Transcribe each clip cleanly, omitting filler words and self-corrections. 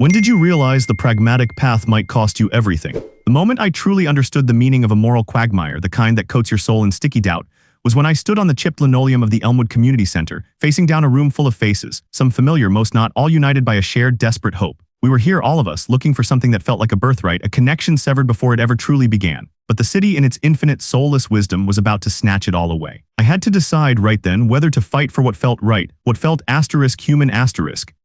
When did you realize the pragmatic path might cost you everything? The moment I truly understood the meaning of a moral quagmire, the kind that coats your soul in sticky doubt, was when I stood on the chipped linoleum of the Elmwood Community Center, facing down a room full of faces, some familiar, most not, all united by a shared, desperate hope. We were here, all of us, looking for something that felt like a birthright, a connection severed before it ever truly began. But the city, in its infinite, soulless wisdom, was about to snatch it all away. I had to decide right then whether to fight for what felt right, what felt human,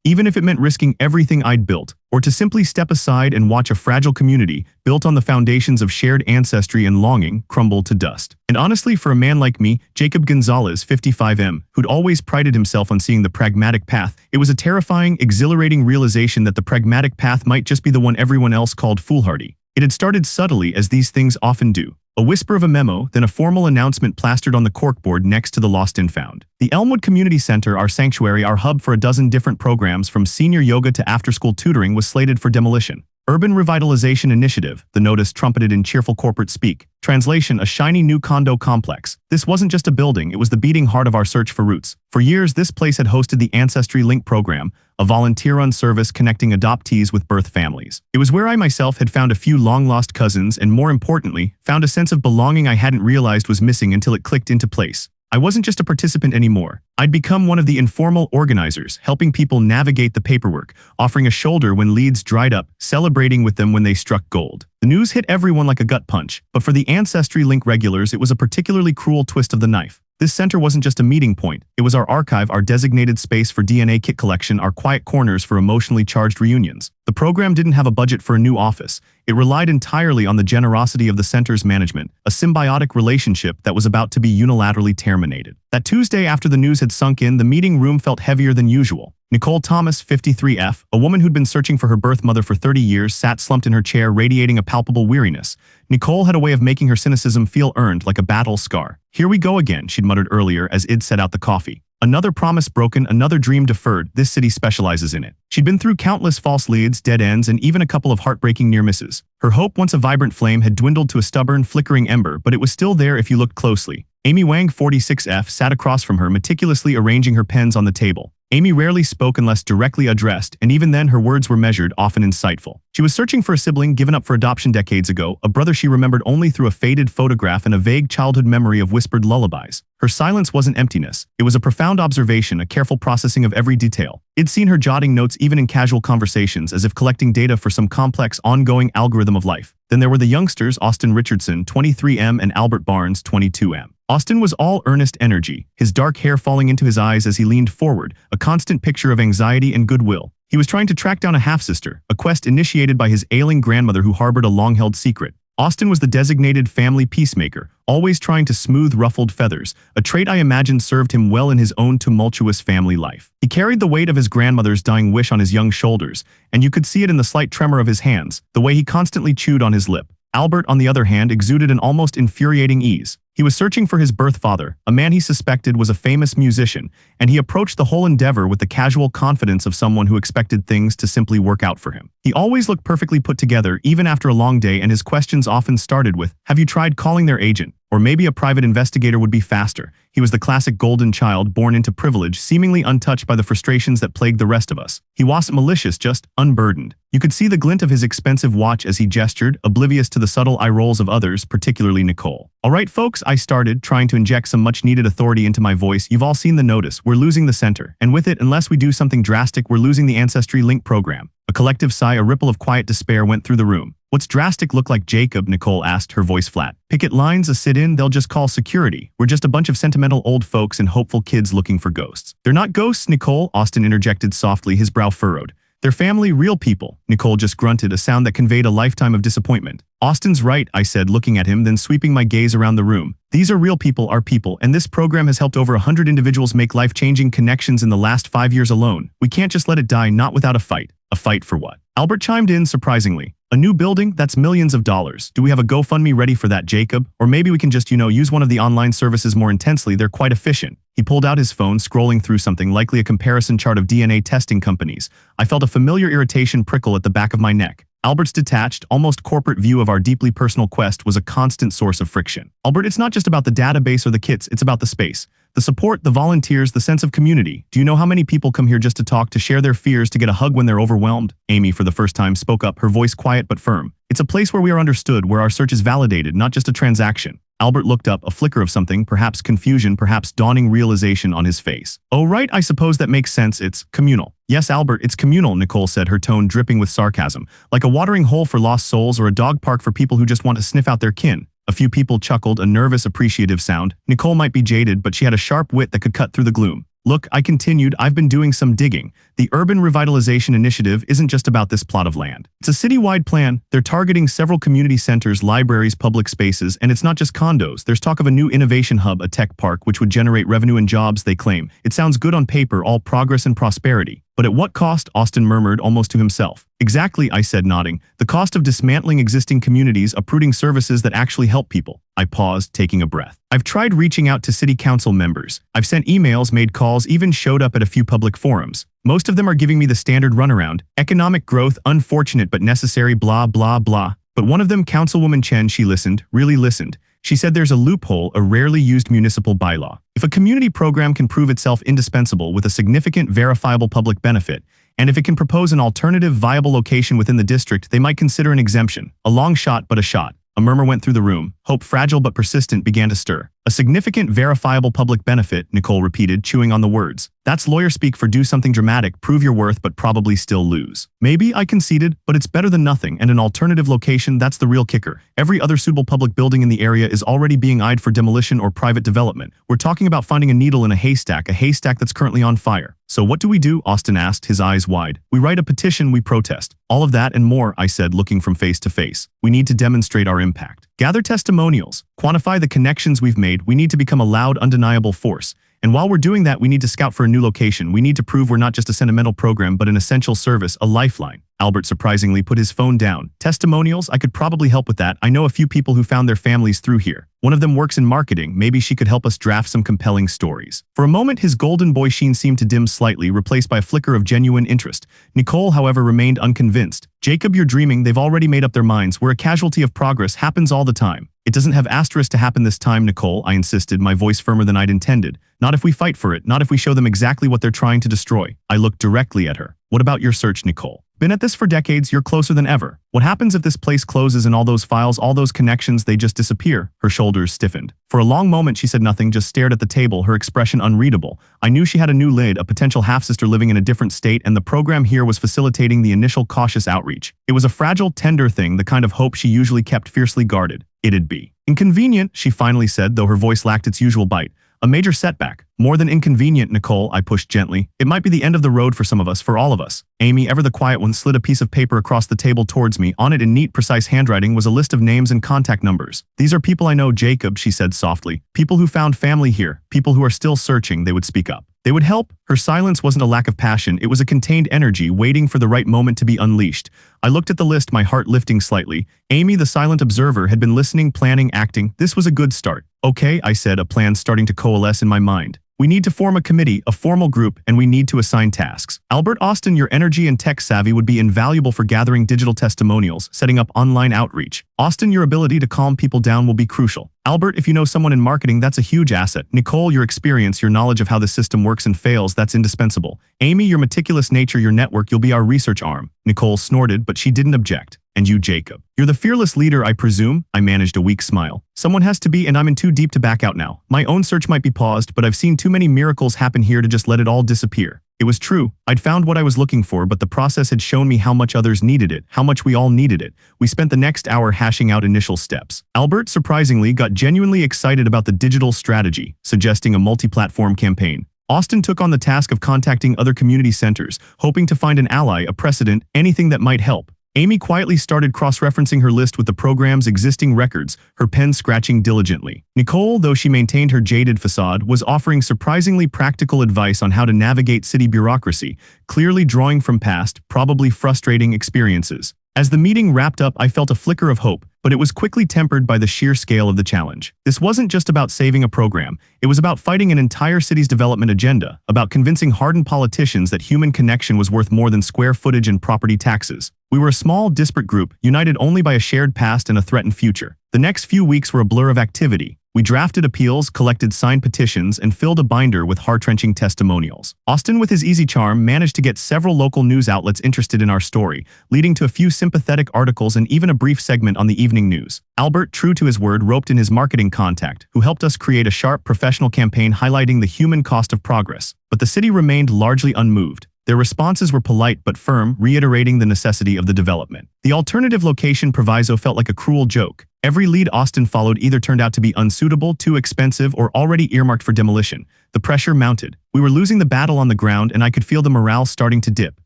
even if it meant risking everything I'd built, or to simply step aside and watch a fragile community, built on the foundations of shared ancestry and longing, crumble to dust. And honestly, for a man like me, Jacob Gonzalez, 55M, who'd always prided himself on seeing the pragmatic path, it was a terrifying, exhilarating realization that the pragmatic path might just be the one everyone else called foolhardy. It had started subtly, as these things often do. A whisper of a memo, then a formal announcement plastered on the corkboard next to the lost and found. The Elmwood Community Center, our sanctuary, our hub for a dozen different programs from senior yoga to after-school tutoring, was slated for demolition. Urban Revitalization Initiative, the notice trumpeted in cheerful corporate speak. Translation, a shiny new condo complex. This wasn't just a building, it was the beating heart of our search for roots. For years, this place had hosted the Ancestry Link program, a volunteer-run service connecting adoptees with birth families. It was where I myself had found a few long-lost cousins and, more importantly, found a sense of belonging I hadn't realized was missing until it clicked into place. I wasn't just a participant anymore. I'd become one of the informal organizers, helping people navigate the paperwork, offering a shoulder when leads dried up, celebrating with them when they struck gold. The news hit everyone like a gut punch, but for the Ancestry Link regulars, it was a particularly cruel twist of the knife. This center wasn't just a meeting point, it was our archive, our designated space for DNA kit collection, our quiet corners for emotionally charged reunions. The program didn't have a budget for a new office. It relied entirely on the generosity of the center's management, a symbiotic relationship that was about to be unilaterally terminated. That Tuesday, after the news had sunk in, the meeting room felt heavier than usual. Nicole Thomas, 53F, a woman who'd been searching for her birth mother for 30 years, sat slumped in her chair, radiating a palpable weariness. Nicole had a way of making her cynicism feel earned, like a battle scar. "Here we go again," she'd muttered earlier as Id set out the coffee. "Another promise broken, another dream deferred. This city specializes in it." She'd been through countless false leads, dead ends, and even a couple of heartbreaking near misses. Her hope, once a vibrant flame, had dwindled to a stubborn, flickering ember, but it was still there if you looked closely. Amy Wang, 46F, sat across from her, meticulously arranging her pens on the table. Amy rarely spoke unless directly addressed, and even then her words were measured, often insightful. She was searching for a sibling given up for adoption decades ago, a brother she remembered only through a faded photograph and a vague childhood memory of whispered lullabies. Her silence wasn't emptiness. It was a profound observation, a careful processing of every detail. It'd seen her jotting notes even in casual conversations, as if collecting data for some complex, ongoing algorithm of life. Then there were the youngsters, Austin Richardson, 23M, and Albert Barnes, 22M. Austin was all earnest energy, his dark hair falling into his eyes as he leaned forward, a constant picture of anxiety and goodwill. He was trying to track down a half-sister, a quest initiated by his ailing grandmother who harbored a long-held secret. Austin was the designated family peacemaker, always trying to smooth ruffled feathers, a trait I imagined served him well in his own tumultuous family life. He carried the weight of his grandmother's dying wish on his young shoulders, and you could see it in the slight tremor of his hands, the way he constantly chewed on his lip. Albert, on the other hand, exuded an almost infuriating ease. He was searching for his birth father, a man he suspected was a famous musician, and he approached the whole endeavor with the casual confidence of someone who expected things to simply work out for him. He always looked perfectly put together, even after a long day, and his questions often started with, "Have you tried calling their agent?" Or maybe a private investigator would be faster. He was the classic golden child born into privilege, seemingly untouched by the frustrations that plagued the rest of us. He wasn't malicious, just unburdened. You could see the glint of his expensive watch as he gestured, oblivious to the subtle eye rolls of others, particularly Nicole. "All right, folks," I started, trying to inject some much-needed authority into my voice. "You've all seen the notice. We're losing the center. And with it, unless we do something drastic, we're losing the Ancestry Link program." A collective sigh, a ripple of quiet despair went through the room. "What's drastic look like, Jacob?" Nicole asked, her voice flat. "Picket lines, a sit-in, they'll just call security. We're just a bunch of sentimental old folks and hopeful kids looking for ghosts." "They're not ghosts, Nicole," Austin interjected softly, his brow furrowed. "They're family, real people." Nicole just grunted, a sound that conveyed a lifetime of disappointment. "Austin's right," I said, looking at him, then sweeping my gaze around the room. "These are real people, our people, and this program has helped over 100 individuals make life-changing connections in the last 5 years alone. We can't just let it die, not without a fight." "A fight for what?" Albert chimed in surprisingly. "A new building? That's millions of dollars. Do we have a GoFundMe ready for that, Jacob? Or maybe we can just, use one of the online services more intensely. They're quite efficient." He pulled out his phone, scrolling through something, likely a comparison chart of DNA testing companies. I felt a familiar irritation prickle at the back of my neck. Albert's detached, almost corporate view of our deeply personal quest was a constant source of friction. "Albert, it's not just about the database or the kits, it's about the space. The support, the volunteers, the sense of community. Do you know how many people come here just to talk, to share their fears, to get a hug when they're overwhelmed? Amy, for the first time, spoke up, her voice quiet but firm. It's a place where we are understood, where our search is validated, not just a transaction. Albert looked up, a flicker of something, perhaps confusion, perhaps dawning realization on his face. Oh right, I suppose that makes sense, it's communal. Yes, Albert, it's communal, Nicole said, her tone dripping with sarcasm. Like a watering hole for lost souls or a dog park for people who just want to sniff out their kin. A few people chuckled, a nervous, appreciative sound. Nicole might be jaded, but she had a sharp wit that could cut through the gloom. Look, I continued, I've been doing some digging. The Urban Revitalization Initiative isn't just about this plot of land. It's a citywide plan. They're targeting several community centers, libraries, public spaces, and it's not just condos. There's talk of a new innovation hub, a tech park, which would generate revenue and jobs, they claim. It sounds good on paper, all progress and prosperity. But at what cost? Austin murmured, almost to himself. Exactly, I said, nodding. The cost of dismantling existing communities, uprooting services that actually help people. I paused, taking a breath. I've tried reaching out to city council members. I've sent emails, made calls, even showed up at a few public forums. Most of them are giving me the standard runaround. Economic growth, unfortunate but necessary, blah, blah, blah. But one of them, Councilwoman Chen, she listened, really listened. She said there's a loophole, a rarely used municipal bylaw. If a community program can prove itself indispensable with a significant verifiable public benefit, and if it can propose an alternative viable location within the district, they might consider an exemption. A long shot, but a shot. A murmur went through the room. Hope, fragile but persistent, began to stir. A significant verifiable public benefit, Nicole repeated, chewing on the words. That's lawyer speak for do something dramatic, prove your worth but probably still lose. Maybe, I conceded, but it's better than nothing, and an alternative location, that's the real kicker. Every other suitable public building in the area is already being eyed for demolition or private development. We're talking about finding a needle in a haystack that's currently on fire. So what do we do? Austin asked, his eyes wide. We write a petition, we protest. All of that and more, I said, looking from face to face. We need to demonstrate our impact. Gather testimonials. Quantify the connections we've made. We need to become a loud, undeniable force. And while we're doing that, we need to scout for a new location. We need to prove we're not just a sentimental program, but an essential service, a lifeline. Albert surprisingly put his phone down. Testimonials? I could probably help with that. I know a few people who found their families through here. One of them works in marketing. Maybe she could help us draft some compelling stories. For a moment, his golden boy sheen seemed to dim slightly, replaced by a flicker of genuine interest. Nicole, however, remained unconvinced. Jacob, you're dreaming. They've already made up their minds. We're a casualty of progress. Happens all the time. It doesn't have asterisk to happen this time, Nicole, I insisted, my voice firmer than I'd intended. Not if we fight for it, not if we show them exactly what they're trying to destroy. I looked directly at her. What about your search, Nicole? Been at this for decades, you're closer than ever. What happens if this place closes and all those files, all those connections, they just disappear? Her shoulders stiffened. For a long moment she said nothing, just stared at the table, her expression unreadable. I knew she had a new lid, a potential half-sister living in a different state, and the program here was facilitating the initial cautious outreach. It was a fragile, tender thing, the kind of hope she usually kept fiercely guarded. It'd be inconvenient, she finally said, though her voice lacked its usual bite. A major setback. More than inconvenient, Nicole, I pushed gently. It might be the end of the road for some of us, for all of us. Amy, ever the quiet one, slid a piece of paper across the table towards me. On it in neat, precise handwriting was a list of names and contact numbers. These are people I know, Jacob, she said softly. People who found family here. People who are still searching. They would speak up. They would help. Her silence wasn't a lack of passion. It was a contained energy, waiting for the right moment to be unleashed. I looked at the list, my heart lifting slightly. Amy, the silent observer, had been listening, planning, acting. This was a good start. Okay, I said, a plan starting to coalesce in my mind. We need to form a committee, a formal group, and we need to assign tasks. Albert, Austin, your energy and tech savvy would be invaluable for gathering digital testimonials, setting up online outreach. Austin, your ability to calm people down will be crucial. Albert, if you know someone in marketing, that's a huge asset. Nicole, your experience, your knowledge of how the system works and fails, that's indispensable. Amy, your meticulous nature, your network, you'll be our research arm. Nicole snorted, but she didn't object. And you, Jacob. You're the fearless leader, I presume? I managed a weak smile. Someone has to be, and I'm in too deep to back out now. My own search might be paused, but I've seen too many miracles happen here to just let it all disappear. It was true. I'd found what I was looking for, but the process had shown me how much others needed it, how much we all needed it. We spent the next hour hashing out initial steps. Albert, surprisingly, got genuinely excited about the digital strategy, suggesting a multi-platform campaign. Austin took on the task of contacting other community centers, hoping to find an ally, a precedent, anything that might help. Amy quietly started cross-referencing her list with the program's existing records, her pen scratching diligently. Nicole, though she maintained her jaded facade, was offering surprisingly practical advice on how to navigate city bureaucracy, clearly drawing from past, probably frustrating experiences. As the meeting wrapped up, I felt a flicker of hope, but it was quickly tempered by the sheer scale of the challenge. This wasn't just about saving a program. It was about fighting an entire city's development agenda, about convincing hardened politicians that human connection was worth more than square footage and property taxes. We were a small, disparate group, united only by a shared past and a threatened future. The next few weeks were a blur of activity. We drafted appeals, collected signed petitions, and filled a binder with heart-wrenching testimonials. Austin, with his easy charm, managed to get several local news outlets interested in our story, leading to a few sympathetic articles and even a brief segment on the evening news. Albert, true to his word, roped in his marketing contact, who helped us create a sharp, professional campaign highlighting the human cost of progress. But the city remained largely unmoved. Their responses were polite but firm, reiterating the necessity of the development. The alternative location proviso felt like a cruel joke. Every lead Austin followed either turned out to be unsuitable, too expensive, or already earmarked for demolition. The pressure mounted. We were losing the battle on the ground, and I could feel the morale starting to dip.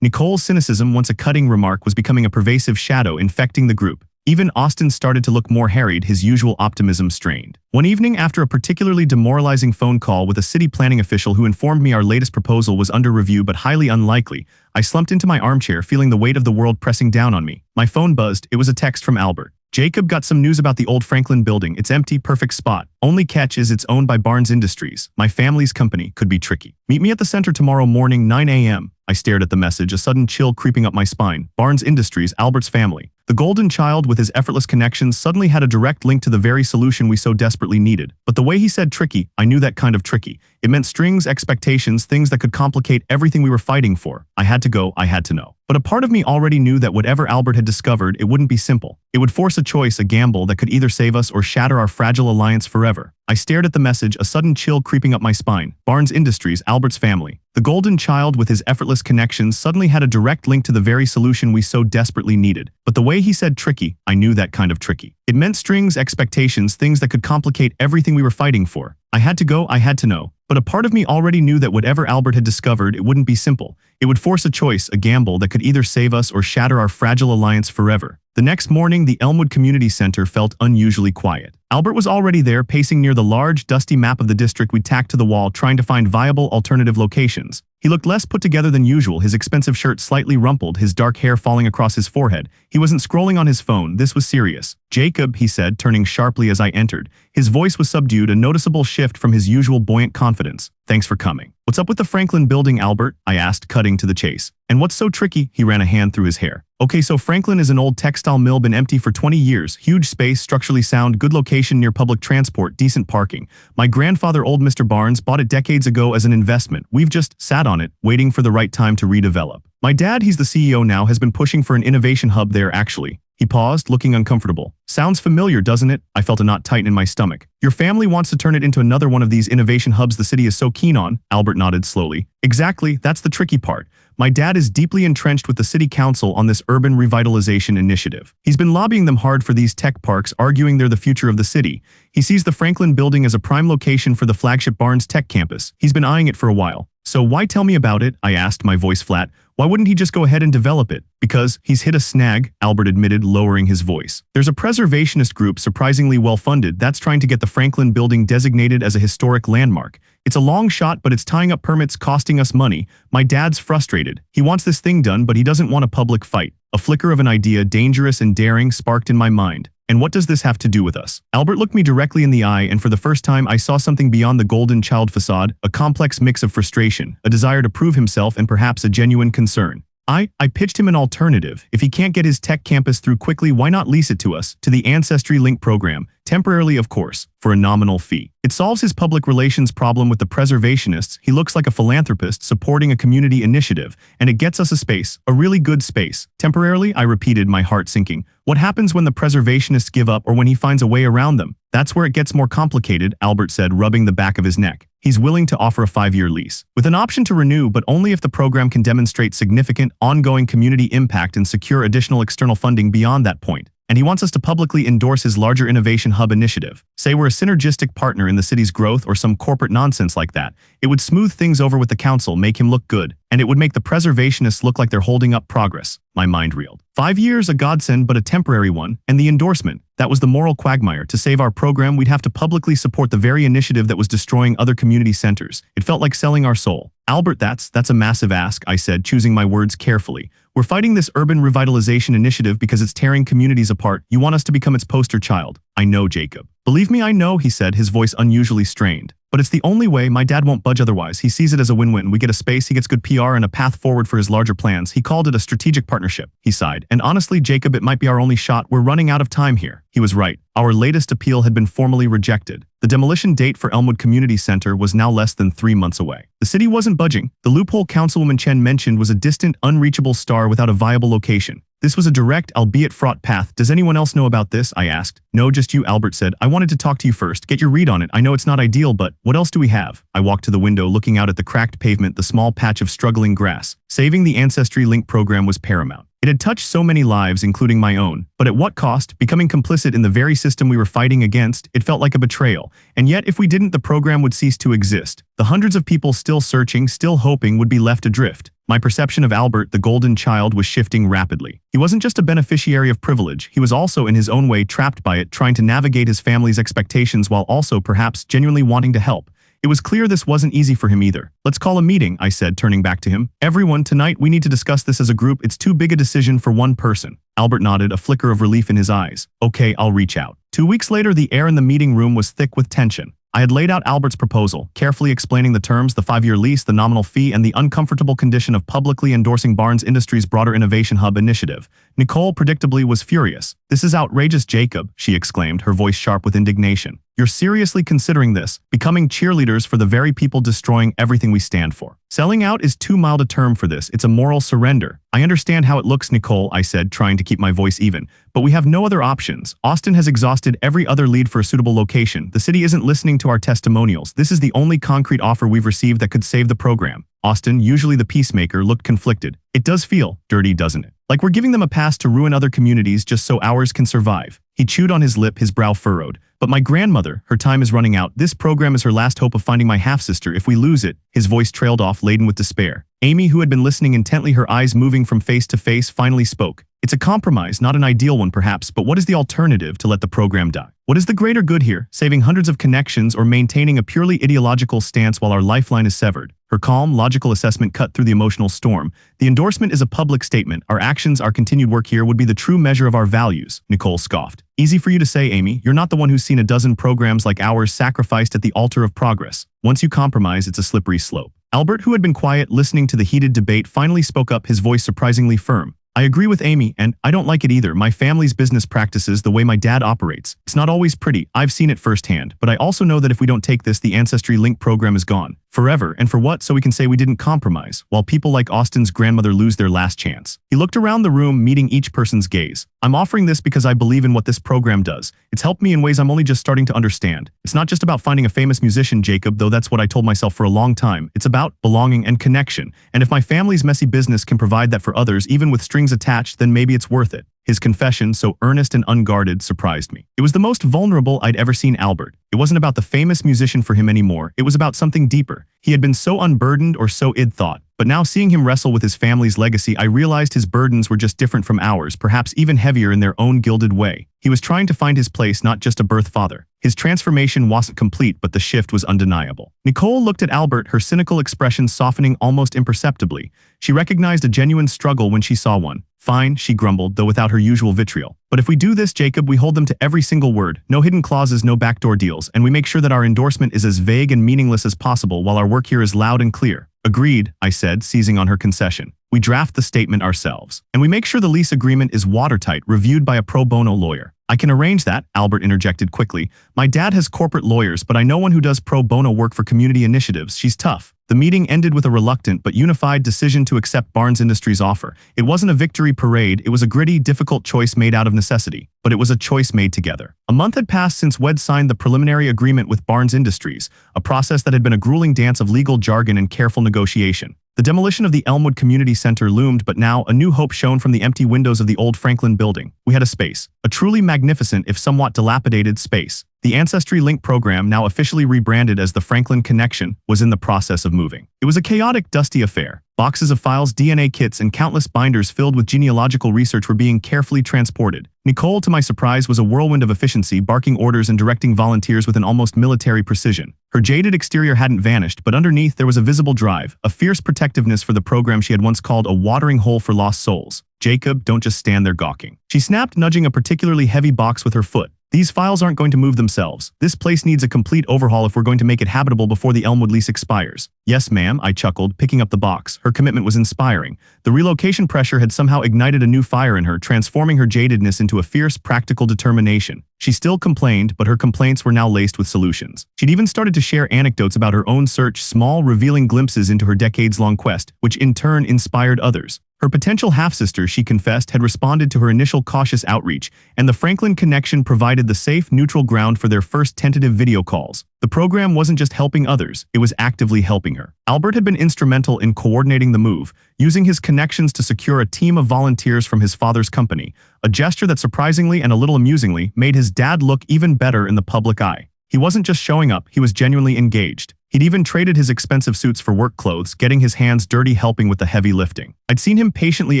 Nicole's cynicism, once a cutting remark, was becoming a pervasive shadow infecting the group. Even Austin started to look more harried, his usual optimism strained. One evening, after a particularly demoralizing phone call with a city planning official who informed me our latest proposal was under review but highly unlikely, I slumped into my armchair, feeling the weight of the world pressing down on me. My phone buzzed. It was a text from Albert. Jacob, got some news about the old Franklin building. It's empty, perfect spot. Only catch is it's owned by Barnes Industries. My family's company. Could be tricky. Meet me at the center tomorrow morning, 9 a.m. I stared at the message, a sudden chill creeping up my spine. Barnes Industries, Albert's family. The golden child, with his effortless connections, suddenly had a direct link to the very solution we so desperately needed. But the way he said tricky, I knew that kind of tricky. It meant strings, expectations, things that could complicate everything we were fighting for. I had to go, I had to know. But a part of me already knew that whatever Albert had discovered, it wouldn't be simple. It would force a choice, a gamble that could either save us or shatter our fragile alliance forever. I stared at the message, a sudden chill creeping up my spine. Barnes Industries, Albert's family. The golden child, with his effortless connections, suddenly had a direct link to the very solution we so desperately needed. But the way he said tricky, I knew that kind of tricky. It meant strings, expectations, things that could complicate everything we were fighting for. I had to go, I had to know. But a part of me already knew that whatever Albert had discovered, it wouldn't be simple. It would force a choice, a gamble that could either save us or shatter our fragile alliance forever. The next morning, the Elmwood Community Center felt unusually quiet. Albert was already there, pacing near the large, dusty map of the district we'd tacked to the wall, trying to find viable alternative locations. He looked less put together than usual, his expensive shirt slightly rumpled, his dark hair falling across his forehead. He wasn't scrolling on his phone. This was serious. Jacob, he said, turning sharply as I entered. His voice was subdued, a noticeable shift from his usual buoyant confidence. Thanks for coming. What's up with the Franklin building, Albert? I asked, cutting to the chase. And what's so tricky? He ran a hand through his hair. Okay, so Franklin is an old textile mill, been empty for 20 years. Huge space, structurally sound, good location near public transport, decent parking. My grandfather, old Mr. Barnes, bought it decades ago as an investment. We've just sat on it, waiting for the right time to redevelop. My dad, he's the CEO now, has been pushing for an innovation hub there, actually. He paused, looking uncomfortable. Sounds familiar, doesn't it? I felt a knot tighten in my stomach. Your family wants to turn it into another one of these innovation hubs the city is so keen on, Albert nodded slowly. Exactly, that's the tricky part. My dad is deeply entrenched with the city council on this urban revitalization initiative. He's been lobbying them hard for these tech parks, arguing they're the future of the city. He sees the Franklin building as a prime location for the flagship Barnes Tech campus. He's been eyeing it for a while. So why tell me about it? I asked, my voice flat. Why wouldn't he just go ahead and develop it? Because he's hit a snag, Albert admitted, lowering his voice. There's a preservationist group, surprisingly well-funded, that's trying to get the Franklin building designated as a historic landmark. It's a long shot, but it's tying up permits, costing us money. My dad's frustrated. He wants this thing done, but he doesn't want a public fight. A flicker of an idea, dangerous and daring, sparked in my mind. And what does this have to do with us? Albert looked me directly in the eye, and for the first time I saw something beyond the golden child facade, a complex mix of frustration, a desire to prove himself, and perhaps a genuine concern. I pitched him an alternative. If he can't get his tech campus through quickly, why not lease it to us, to the Ancestry Link program, temporarily of course, for a nominal fee. It solves his public relations problem with the preservationists. He looks like a philanthropist supporting a community initiative, and it gets us a space, a really good space. Temporarily, I repeated, my heart sinking. What happens when the preservationists give up or when he finds a way around them? That's where it gets more complicated, Albert said, rubbing the back of his neck. He's willing to offer a 5-year lease, with an option to renew, but only if the program can demonstrate significant, ongoing community impact and secure additional external funding beyond that point. And he wants us to publicly endorse his larger Innovation Hub initiative. Say we're a synergistic partner in the city's growth or some corporate nonsense like that. It would smooth things over with the council, make him look good, and it would make the preservationists look like they're holding up progress. My mind reeled. 5 years, a godsend, but a temporary one, and the endorsement. That was the moral quagmire. To save our program, we'd have to publicly support the very initiative that was destroying other community centers. It felt like selling our soul. Albert, that's a massive ask, I said, choosing my words carefully. We're fighting this urban revitalization initiative because it's tearing communities apart. You want us to become its poster child. I know, Jacob. Believe me, I know, he said, his voice unusually strained. But it's the only way. My dad won't budge otherwise. He sees it as a win-win. We get a space, he gets good PR and a path forward for his larger plans. He called it a strategic partnership. He sighed. And honestly, Jacob, it might be our only shot. We're running out of time here. He was right. Our latest appeal had been formally rejected. The demolition date for Elmwood Community Center was now less than 3 months away. The city wasn't budging. The loophole Councilwoman Chen mentioned was a distant, unreachable star without a viable location. This was a direct, albeit fraught path. Does anyone else know about this? I asked. No, just you, Albert said. I wanted to talk to you first. Get your read on it. I know it's not ideal, but what else do we have? I walked to the window, looking out at the cracked pavement, the small patch of struggling grass. Saving the Ancestry Link program was paramount. It had touched so many lives, including my own. But at what cost? Becoming complicit in the very system we were fighting against, it felt like a betrayal. And yet, if we didn't, the program would cease to exist. The hundreds of people still searching, still hoping, would be left adrift. My perception of Albert, the golden child, was shifting rapidly. He wasn't just a beneficiary of privilege, he was also in his own way trapped by it, trying to navigate his family's expectations while also perhaps genuinely wanting to help. It was clear this wasn't easy for him either. Let's call a meeting, I said, turning back to him. Everyone, tonight we need to discuss this as a group. It's too big a decision for one person. Albert nodded, a flicker of relief in his eyes. Okay, I'll reach out. 2 weeks later, the air in the meeting room was thick with tension. I had laid out Albert's proposal, carefully explaining the terms, the 5-year lease, the nominal fee, and the uncomfortable condition of publicly endorsing Barnes Industries' broader Innovation Hub initiative. Nicole, predictably, was furious. This is outrageous, Jacob, she exclaimed, her voice sharp with indignation. You're seriously considering this, becoming cheerleaders for the very people destroying everything we stand for. Selling out is too mild a term for this. It's a moral surrender. I understand how it looks, Nicole, I said, trying to keep my voice even. But we have no other options. Austin has exhausted every other lead for a suitable location. The city isn't listening to our testimonials. This is the only concrete offer we've received that could save the program. Austin, usually the peacemaker, looked conflicted. It does feel dirty, doesn't it? Like we're giving them a pass to ruin other communities just so ours can survive. He chewed on his lip, his brow furrowed. But my grandmother, her time is running out. This program is her last hope of finding my half-sister. If we lose it, his voice trailed off, laden with despair. Amy, who had been listening intently, her eyes moving from face to face, finally spoke. It's a compromise, not an ideal one perhaps, but what is the alternative to let the program die? What is the greater good here, saving hundreds of connections or maintaining a purely ideological stance while our lifeline is severed? Her calm, logical assessment cut through the emotional storm. The endorsement is a public statement. Our actions, our continued work here would be the true measure of our values, Nicole scoffed. Easy for you to say, Amy. You're not the one who's seen a dozen programs like ours sacrificed at the altar of progress. Once you compromise, it's a slippery slope. Albert, who had been quiet, listening to the heated debate, finally spoke up, his voice surprisingly firm. I agree with Amy, and I don't like it either. My family's business practices, the way my dad operates. It's not always pretty. I've seen it firsthand. But I also know that if we don't take this, the Ancestry Link program is gone. Forever. And for what? So we can say we didn't compromise, while people like Austin's grandmother lose their last chance. He looked around the room, meeting each person's gaze. I'm offering this because I believe in what this program does. It's helped me in ways I'm only just starting to understand. It's not just about finding a famous musician, Jacob, though that's what I told myself for a long time. It's about belonging and connection. And if my family's messy business can provide that for others, even with strings attached, then maybe it's worth it. His confession, so earnest and unguarded, surprised me. It was the most vulnerable I'd ever seen Albert. It wasn't about the famous musician for him anymore. It was about something deeper. He had been so unburdened, or so Id thought. But now, seeing him wrestle with his family's legacy, I realized his burdens were just different from ours, perhaps even heavier in their own gilded way. He was trying to find his place, not just a birth father. His transformation wasn't complete, but the shift was undeniable. Nicole looked at Albert, her cynical expression softening almost imperceptibly. She recognized a genuine struggle when she saw one. Fine, she grumbled, though without her usual vitriol. But if we do this, Jacob, we hold them to every single word. No hidden clauses, no backdoor deals, and we make sure that our endorsement is as vague and meaningless as possible while our work here is loud and clear. Agreed, I said, seizing on her concession. We draft the statement ourselves. And we make sure the lease agreement is watertight, reviewed by a pro bono lawyer. I can arrange that, Albert interjected quickly. My dad has corporate lawyers, but I know one who does pro bono work for community initiatives. She's tough. The meeting ended with a reluctant but unified decision to accept Barnes Industries' offer. It wasn't a victory parade, it was a gritty, difficult choice made out of necessity. But it was a choice made together. A month had passed since WED signed the preliminary agreement with Barnes Industries, a process that had been a grueling dance of legal jargon and careful negotiation. The demolition of the Elmwood Community Center loomed, but now a new hope shone from the empty windows of the old Franklin building. We had a space, a truly magnificent if somewhat dilapidated space. The Ancestry Link program, now officially rebranded as the Franklin Connection, was in the process of moving. It was a chaotic, dusty affair. Boxes of files, DNA kits, and countless binders filled with genealogical research were being carefully transported. Nicole, to my surprise, was a whirlwind of efficiency, barking orders and directing volunteers with an almost military precision. Her jaded exterior hadn't vanished, but underneath there was a visible drive, a fierce protectiveness for the program she had once called a watering hole for lost souls. Jacob, don't just stand there gawking. She snapped, nudging a particularly heavy box with her foot. These files aren't going to move themselves. This place needs a complete overhaul if we're going to make it habitable before the Elmwood lease expires. Yes, ma'am, I chuckled, picking up the box. Her commitment was inspiring. The relocation pressure had somehow ignited a new fire in her, transforming her jadedness into a fierce, practical determination. She still complained, but her complaints were now laced with solutions. She'd even started to share anecdotes about her own search, small, revealing glimpses into her decades-long quest, which in turn inspired others. Her potential half-sister, she confessed, had responded to her initial cautious outreach, and the Franklin connection provided the safe, neutral ground for their first tentative video calls. The program wasn't just helping others, it was actively helping her. Albert had been instrumental in coordinating the move, using his connections to secure a team of volunteers from his father's company, a gesture that surprisingly and a little amusingly made his dad look even better in the public eye. He wasn't just showing up, he was genuinely engaged. He'd even traded his expensive suits for work clothes, getting his hands dirty helping with the heavy lifting. I'd seen him patiently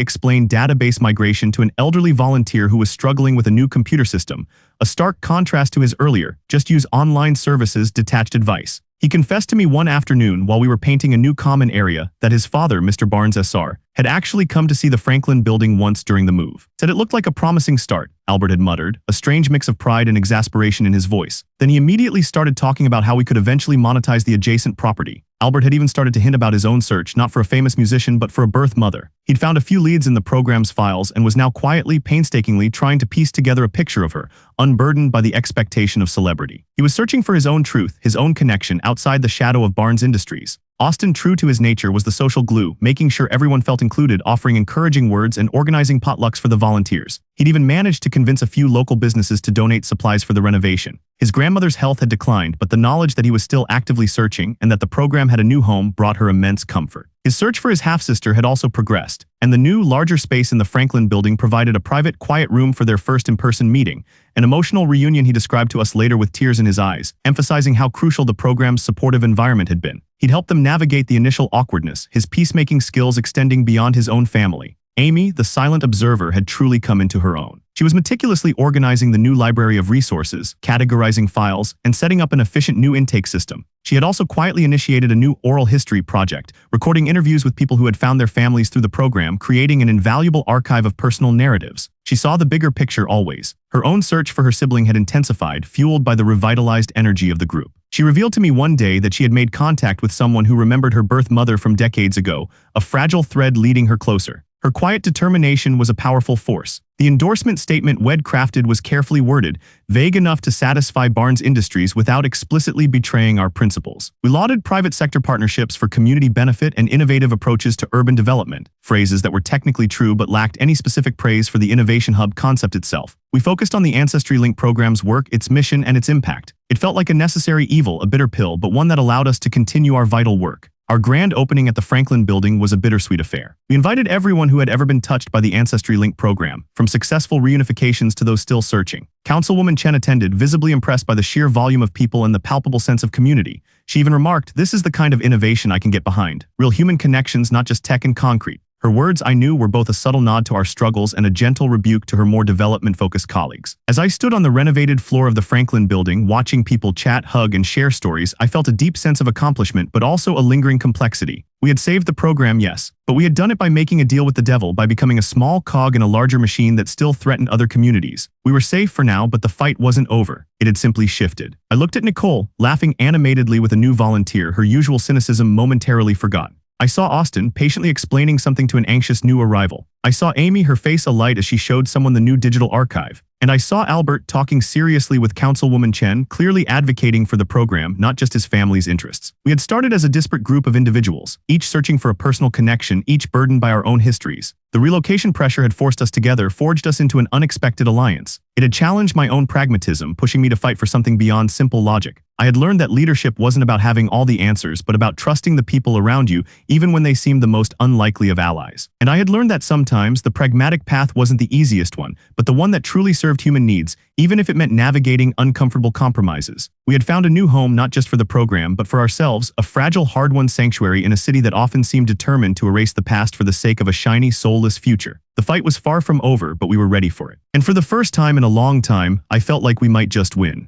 explain database migration to an elderly volunteer who was struggling with a new computer system, a stark contrast to his earlier, just use online services, detached advice. He confessed to me one afternoon while we were painting a new common area that his father, Mr. Barnes SR, had actually come to see the Franklin building once during the move. Said it looked like a promising start, Albert had muttered, a strange mix of pride and exasperation in his voice. Then he immediately started talking about how we could eventually monetize the adjacent property. Albert had even started to hint about his own search, not for a famous musician but for a birth mother. He'd found a few leads in the program's files and was now quietly, painstakingly trying to piece together a picture of her, unburdened by the expectation of celebrity. He was searching for his own truth, his own connection outside the shadow of Barnes Industries. Austin, true to his nature, was the social glue, making sure everyone felt included, offering encouraging words and organizing potlucks for the volunteers. He'd even managed to convince a few local businesses to donate supplies for the renovation. His grandmother's health had declined, but the knowledge that he was still actively searching and that the program had a new home brought her immense comfort. His search for his half-sister had also progressed, and the new, larger space in the Franklin building provided a private, quiet room for their first in-person meeting, an emotional reunion he described to us later with tears in his eyes, emphasizing how crucial the program's supportive environment had been. He'd helped them navigate the initial awkwardness, his peacemaking skills extending beyond his own family. Amy, the silent observer, had truly come into her own. She was meticulously organizing the new library of resources, categorizing files, and setting up an efficient new intake system. She had also quietly initiated a new oral history project, recording interviews with people who had found their families through the program, creating an invaluable archive of personal narratives. She saw the bigger picture always. Her own search for her sibling had intensified, fueled by the revitalized energy of the group. She revealed to me one day that she had made contact with someone who remembered her birth mother from decades ago, a fragile thread leading her closer. Her quiet determination was a powerful force. The endorsement statement Wed crafted was carefully worded, vague enough to satisfy Barnes Industries without explicitly betraying our principles. We lauded private sector partnerships for community benefit and innovative approaches to urban development, phrases that were technically true but lacked any specific praise for the Innovation Hub concept itself. We focused on the Ancestry Link program's work, its mission, and its impact. It felt like a necessary evil, a bitter pill, but one that allowed us to continue our vital work. Our grand opening at the Franklin building was a bittersweet affair. We invited everyone who had ever been touched by the Ancestry Link program, from successful reunifications to those still searching. Councilwoman Chen attended, visibly impressed by the sheer volume of people and the palpable sense of community. She even remarked, "This is the kind of innovation I can get behind. Real human connections, not just tech and concrete." Her words, I knew, were both a subtle nod to our struggles and a gentle rebuke to her more development-focused colleagues. As I stood on the renovated floor of the Franklin building, watching people chat, hug, and share stories, I felt a deep sense of accomplishment, but also a lingering complexity. We had saved the program, yes, but we had done it by making a deal with the devil, by becoming a small cog in a larger machine that still threatened other communities. We were safe for now, but the fight wasn't over. It had simply shifted. I looked at Nicole, laughing animatedly with a new volunteer, her usual cynicism momentarily forgotten. I saw Austin patiently explaining something to an anxious new arrival. I saw Amy, her face alight as she showed someone the new digital archive. And I saw Albert talking seriously with Councilwoman Chen, clearly advocating for the program, not just his family's interests. We had started as a disparate group of individuals, each searching for a personal connection, each burdened by our own histories. The relocation pressure had forced us together, forged us into an unexpected alliance. It had challenged my own pragmatism, pushing me to fight for something beyond simple logic. I had learned that leadership wasn't about having all the answers, but about trusting the people around you, even when they seemed the most unlikely of allies. And I had learned that sometimes the pragmatic path wasn't the easiest one, but the one that truly served human needs, even if it meant navigating uncomfortable compromises. We had found a new home not just for the program, but for ourselves, a fragile, hard-won sanctuary in a city that often seemed determined to erase the past for the sake of a shiny, soulless future. The fight was far from over, but we were ready for it. And for the first time in a long time, I felt like we might just win.